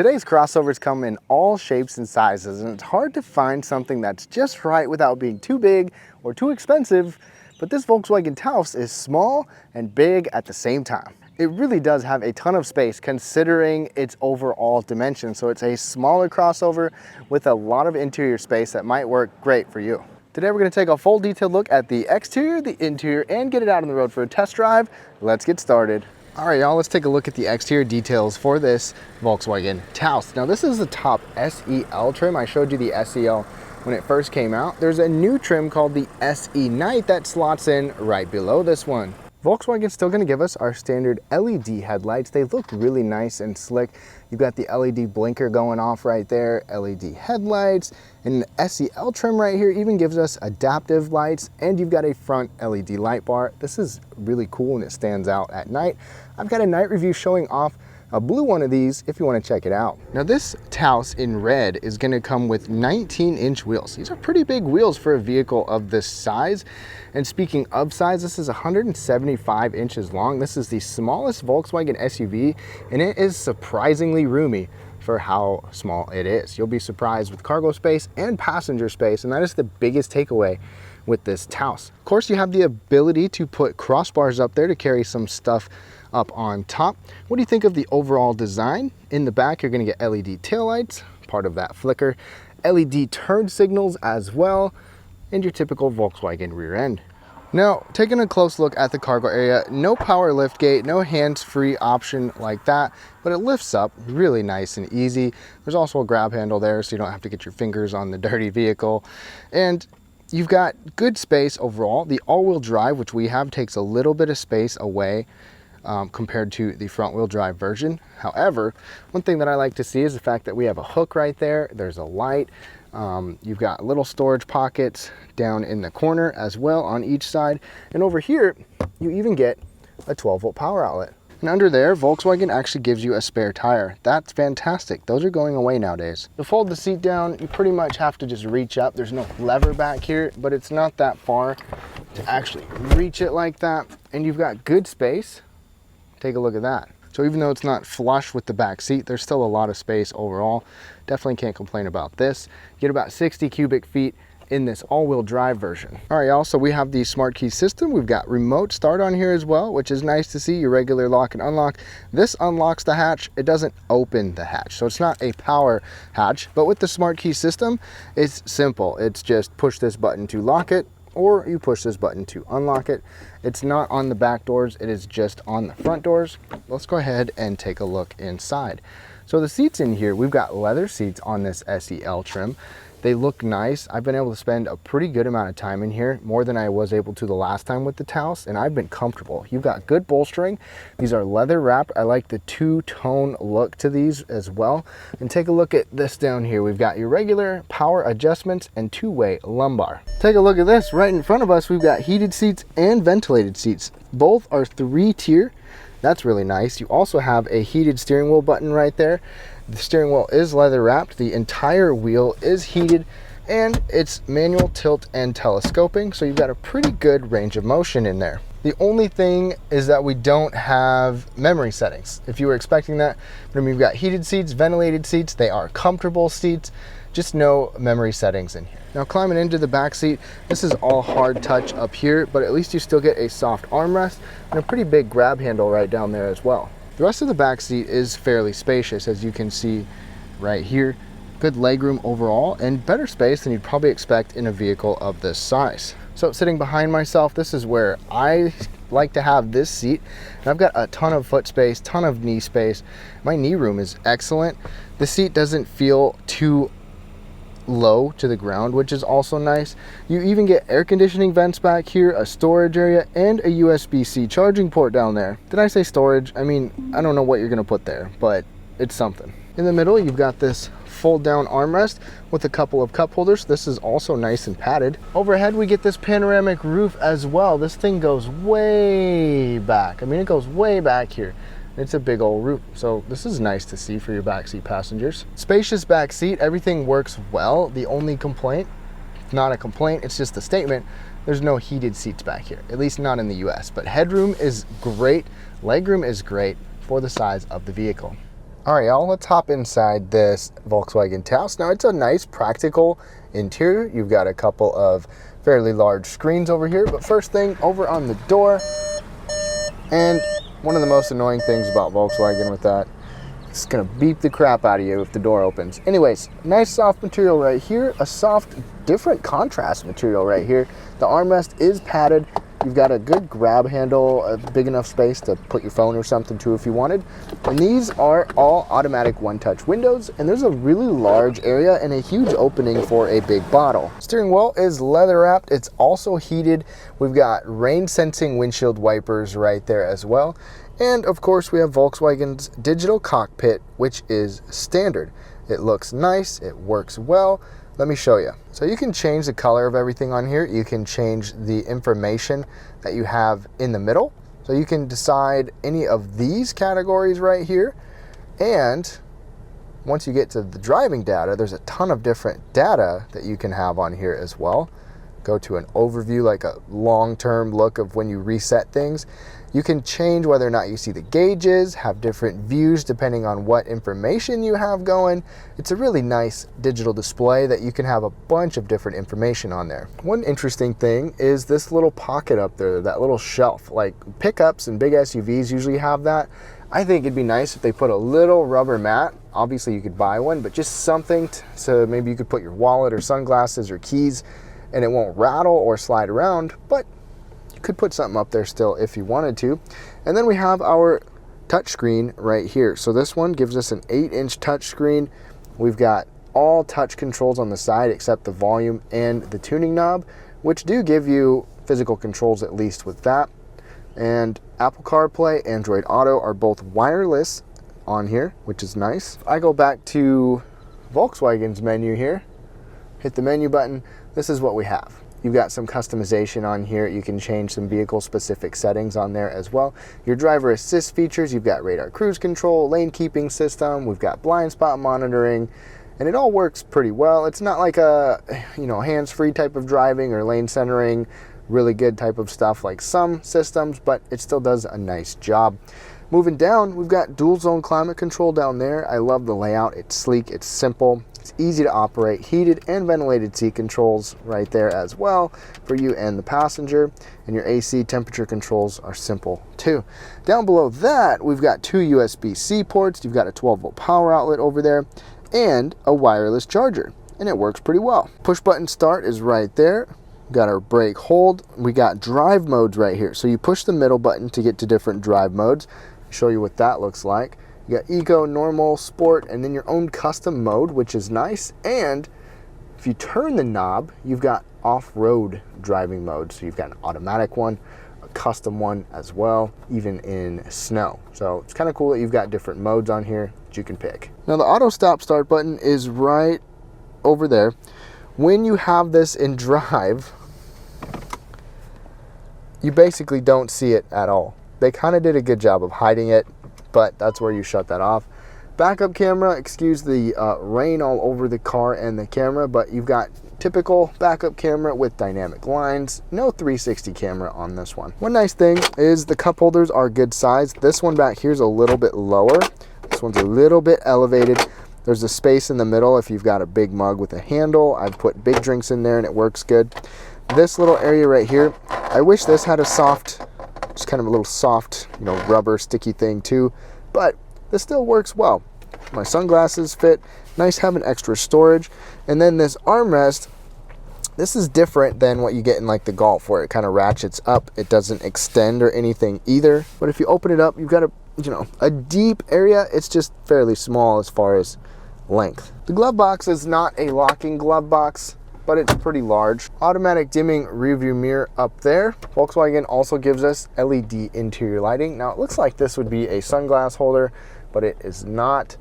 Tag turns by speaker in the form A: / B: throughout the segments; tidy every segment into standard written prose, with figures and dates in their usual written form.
A: Today's crossovers come in all shapes and sizes, and it's hard to find something that's just right without being too big or too expensive, but this Volkswagen Taos is small and big at the same time. It really does have a ton of space considering its overall dimension, so it's a smaller crossover with a lot of interior space that might work great for you. Today we're going to take a full detailed look at the exterior, the interior, and get it out on the road for a test drive. Let's get started. All right, y'all, let's take a look at the exterior details for this Volkswagen Taos. Now, this is the top SEL trim. I showed you the SEL when it first came out. There's a new trim called the SE Night that slots in right below this one. Volkswagen's still going to give us our standard LED headlights. They look really nice and slick. You've got the LED blinker going off right there, LED headlights, and the SEL trim right here even gives us adaptive lights, and you've got a front LED light bar. This is really cool and it stands out at night. I've got a night review showing off a blue one of these if you want to check it out. Now, this Taos in red is going to come with 19-inch wheels. These are pretty big wheels for a vehicle of this size. And speaking of size, this is 175 inches long. This is the smallest Volkswagen SUV, and it is surprisingly roomy for how small it is. You'll be surprised with cargo space and passenger space, and that is the biggest takeaway with this Taos. Of course, you have the ability to put crossbars up there to carry some stuff up on top. What do you think of the overall design? In the back, you're going to get LED taillights, part of that flicker, LED turn signals as well, and your typical Volkswagen rear end. Now, taking a close look at the cargo area, no power lift gate, no hands-free option like that, but it lifts up really nice and easy. There's also a grab handle there, so you don't have to get your fingers on the dirty vehicle. And you've got good space overall. The all-wheel drive, which we have, takes a little bit of space away compared to the front-wheel drive version. However, one thing that I like to see is the fact that we have a hook right there. There's a light. You've got little storage pockets down in the corner as well on each side. And over here, you even get a 12-volt power outlet. And under there, Volkswagen actually gives you a spare tire. That's fantastic. Those are going away nowadays. To fold the seat down, you pretty much have to just reach up. There's no lever back here, but it's not that far to actually reach it like that. And you've got good space. Take a look at that. So even though it's not flush with the back seat, there's still a lot of space overall. Definitely can't complain about this. You get about 60 cubic feet in this all-wheel drive version. All right, y'all, so we have the smart key system. We've got remote start on here as well, which is nice to see. Your regular lock and unlock. This unlocks the hatch. It doesn't open the hatch, so it's not a power hatch. But with the smart key system, it's simple. It's just push this button to lock it, or you push this button to unlock it. It's not on the back doors, it is just on the front doors. Let's go ahead and take a look inside. So the seats in here, we've got leather seats on this SEL trim. They look nice. I've been able to spend a pretty good amount of time in here, more than I was able to the last time with the Taos, and I've been comfortable. You've got good bolstering. These are leather wrapped. I like the two-tone look to these as well. And take a look at this down here. We've got your regular power adjustments and two-way lumbar. Take a look at this. Right in front of us, we've got heated seats and ventilated seats. Both are 3-tier. That's really nice. You also have a heated steering wheel button right there. The steering wheel is leather wrapped. The entire wheel is heated, and it's manual tilt and telescoping. So you've got a pretty good range of motion in there. The only thing is that we don't have memory settings. If you were expecting that, we've got heated seats, ventilated seats. They are comfortable seats, just no memory settings in here. Now, climbing into the back seat, this is all hard touch up here, but at least you still get a soft armrest and a pretty big grab handle right down there as well. The rest of the back seat is fairly spacious, as you can see right here. Good legroom overall and better space than you'd probably expect in a vehicle of this size. So sitting behind myself, this is where I like to have this seat. And I've got a ton of foot space, ton of knee space. My knee room is excellent. The seat doesn't feel too low to the ground, which is also nice. You even get air conditioning vents back here, a storage area, and a USB-C charging port down there. Did I say storage? I mean, I don't know what you're gonna put there, but it's something. In the middle, you've got this fold down armrest with a couple of cup holders. This is also nice and padded. Overhead, we get this panoramic roof as well. This thing goes way back. I mean, it goes way back here. It's a big old roof, so this is nice to see for your backseat passengers. Spacious back seat, everything works well. The only complaint, not a complaint, it's just a statement, there's no heated seats back here, at least not in the US. But headroom is great, legroom is great for the size of the vehicle. All right, y'all, let's hop inside this Volkswagen Taos. Now, it's a nice, practical interior. You've got a couple of fairly large screens over here, but first thing, over on the door, and one of the most annoying things about Volkswagen with that, it's gonna beep the crap out of you if the door opens. Anyways, nice soft material right here, a soft, different contrast material right here. The armrest is padded. You've got a good grab handle, a big enough space to put your phone or something to if you wanted. And these are all automatic one-touch windows, and there's a really large area and a huge opening for a big bottle. Steering wheel is leather wrapped. It's also heated. We've got rain sensing windshield wipers right there as well. And of course, we have Volkswagen's digital cockpit, which is standard. It looks nice, it works well. Let me show you. So you can change the color of everything on here. You can change the information that you have in the middle. So you can decide any of these categories right here. And once you get to the driving data, there's a ton of different data that you can have on here as well. Go to an overview, like a long-term look of when you reset things. You can change whether or not you see the gauges, have different views depending on what information you have going. It's a really nice digital display that you can have a bunch of different information on there. One interesting thing is this little pocket up there, that little shelf. Like pickups and big SUVs usually have that. I think it'd be nice if they put a little rubber mat. Obviously you could buy one, but just something so maybe you could put your wallet or sunglasses or keys and it won't rattle or slide around, but could put something up there still if you wanted to. And then we have our touchscreen right here. So this one gives us an 8-inch touchscreen. We've got all touch controls on the side except the volume and the tuning knob, which do give you physical controls at least with that. And Apple CarPlay, Android Auto are both wireless on here, which is nice. If I go back to Volkswagen's menu here, hit the menu button, this is what we have. You've got some customization on here. You can change some vehicle specific settings on there as well. Your driver assist features, you've got radar cruise control, lane keeping system, we've got blind spot monitoring, and it all works pretty well. It's not like a, hands-free type of driving or lane centering, really good type of stuff like some systems, but it still does a nice job. Moving down, we've got dual zone climate control down there. I love the layout. It's sleek, it's simple. It's easy to operate, heated and ventilated seat controls right there as well for you and the passenger. And your AC temperature controls are simple too. Down below that, we've got 2 USB-C ports. You've got a 12-volt power outlet over there and a wireless charger, and it works pretty well. Push button start is right there. We've got our brake hold. We got drive modes right here. So you push the middle button to get to different drive modes. I'll show you what that looks like. You got eco, normal, sport, and then your own custom mode, which is nice. And if you turn the knob, you've got off-road driving mode. So you've got an automatic one, a custom one as well, even in snow. So it's kind of cool that you've got different modes on here that you can pick. Now the auto stop start button is right over there. When you have this in drive, you basically don't see it at all. They kind of did a good job of hiding it, but that's where you shut that off. Backup camera, excuse the rain all over the car and the camera, but you've got typical backup camera with dynamic lines. No 360 camera on this one. One nice thing is the cup holders are good size. This one back here is a little bit lower. This one's a little bit elevated. There's a space in the middle if you've got a big mug with a handle. I've put big drinks in there and it works good. This little area right here, I wish this had a soft, just kind of a little soft, rubber sticky thing too, but this still works well. My sunglasses fit, nice having extra storage. And then this armrest, this is different than what you get in like the Golf where it kind of ratchets up. It doesn't extend or anything either. But if you open it up, you've got a deep area. It's just fairly small as far as length. The glove box is not a locking glove box, but it's pretty large. Automatic dimming rearview mirror up there. Volkswagen also gives us LED interior lighting. Now it looks like this would be a sunglass holder, but it is not.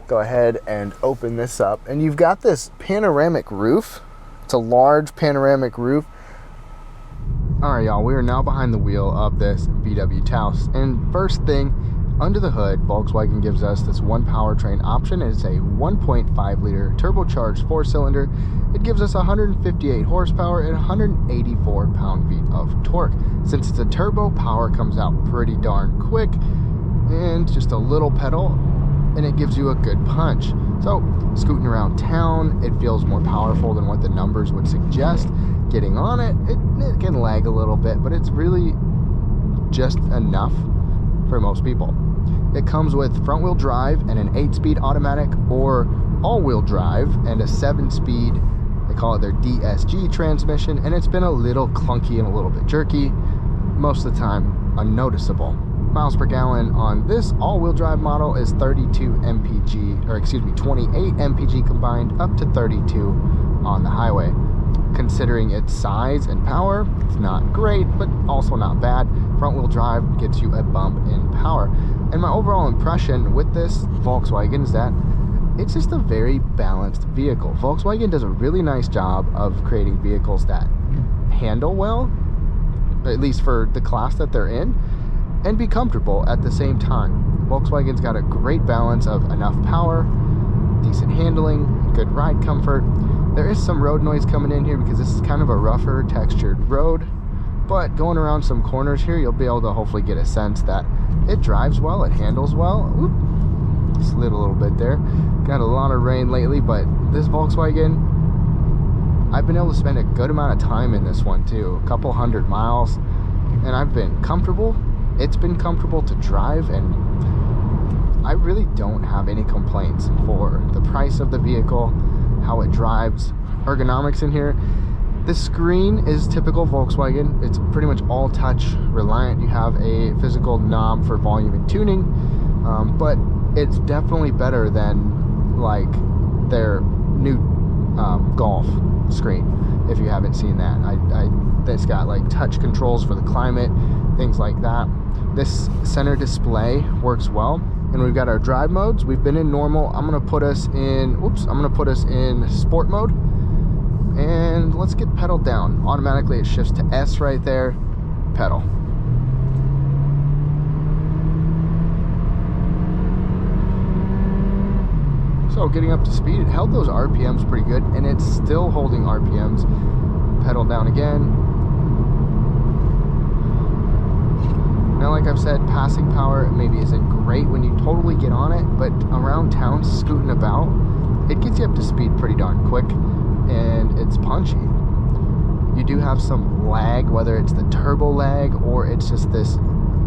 A: Go ahead and open this up. And you've got this panoramic roof. It's a large panoramic roof. All right, y'all, we are now behind the wheel of this VW Taos. And first thing, under the hood, Volkswagen gives us this one powertrain option. It's a 1.5 liter turbocharged 4-cylinder. It gives us 158 horsepower and 184 pound-feet of torque. Since it's a turbo, power comes out pretty darn quick, and just a little pedal and it gives you a good punch. So scooting around town, it feels more powerful than what the numbers would suggest. Getting on it, it can lag a little bit, but it's really just enough for most people. It comes with front wheel drive and an 8-speed automatic, or all-wheel drive and a 7-speed, they call it their DSG transmission, and it's been a little clunky and a little bit jerky, most of the time unnoticeable. Miles per gallon on this all-wheel drive model is 32 mpg, or excuse me, 28 mpg combined, up to 32 on the highway. Considering its size and power, it's not great, but also not bad. Front wheel drive gets you a bump in power. And my overall impression with this Volkswagen is that it's just a very balanced vehicle. Volkswagen does a really nice job of creating vehicles that handle well, at least for the class that they're in, and be comfortable at the same time. Volkswagen's got a great balance of enough power, decent handling, good ride comfort. There is some road noise coming in here because this is kind of a rougher textured road, but going around some corners here, you'll be able to hopefully get a sense that it drives well, it handles well. Oop, slid a little bit there. Got a lot of rain lately, but this Volkswagen, I've been able to spend a good amount of time in this one too, a couple 100 miles, and I've been comfortable. It's been comfortable to drive, and I really don't have any complaints for the price of the vehicle, how it drives, ergonomics in here. The screen is typical Volkswagen. It's pretty much all touch reliant. You have a physical knob for volume and tuning, but it's definitely better than like their new Golf screen, if you haven't seen that. It's got like touch controls for the climate, things like that. This center display works well, and we've got our drive modes. We've been in normal. I'm gonna put us in sport mode, and let's get pedal down. Automatically it shifts to S right there, pedal. So getting up to speed, it held those RPMs pretty good, and it's still holding RPMs. Pedal down again. Now, like I've said, passing power maybe isn't great when you totally get on it, but around town, scooting about, it gets you up to speed pretty darn quick, and it's punchy. You do have some lag, whether it's the turbo lag or it's just this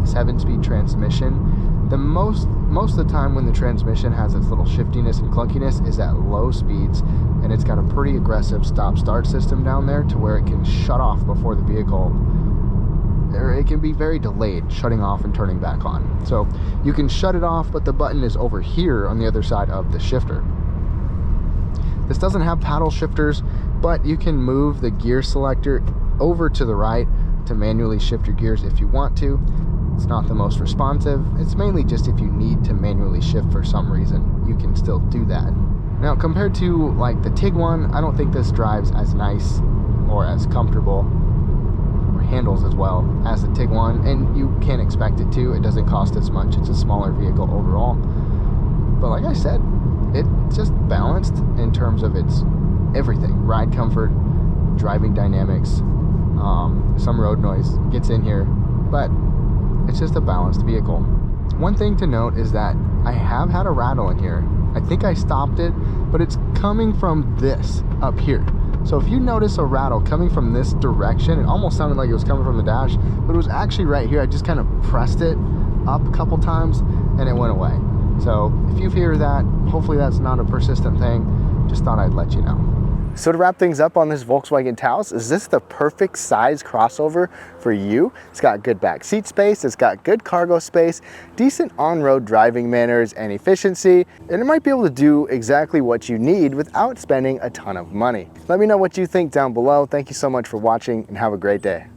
A: 7-speed transmission. The most of the time when the transmission has its little shiftiness and clunkiness is at low speeds, and it's got a pretty aggressive stop-start system down there to where it can shut off before the vehicle, or it can be very delayed shutting off and turning back on. So you can shut it off, but the button is over here on the other side of the shifter. This doesn't have paddle shifters, but you can move the gear selector over to the right to manually shift your gears if you want to. It's not the most responsive. It's mainly just if you need to manually shift for some reason, you can still do that. Now, compared to like the Tiguan, I don't think this drives as nice or as comfortable or handles as well as the Tiguan, and you can't expect it to. It doesn't cost as much. It's a smaller vehicle overall. But like I said, it's just balanced in terms of its everything. Ride comfort, driving dynamics, some road noise gets in here, but it's just a balanced vehicle. One thing to note is that I have had a rattle in here. I think I stopped it, but it's coming from this up here. So if you notice a rattle coming from this direction, it almost sounded like it was coming from the dash, but it was actually right here. I just kind of pressed it up a couple times and it went away. So if you hear that, hopefully that's not a persistent thing. Just thought I'd let you know. So to wrap things up on this Volkswagen Taos, is this the perfect size crossover for you? It's got good back seat space, it's got good cargo space, decent on-road driving manners and efficiency, and it might be able to do exactly what you need without spending a ton of money. Let me know what you think down below. Thank you so much for watching, and have a great day.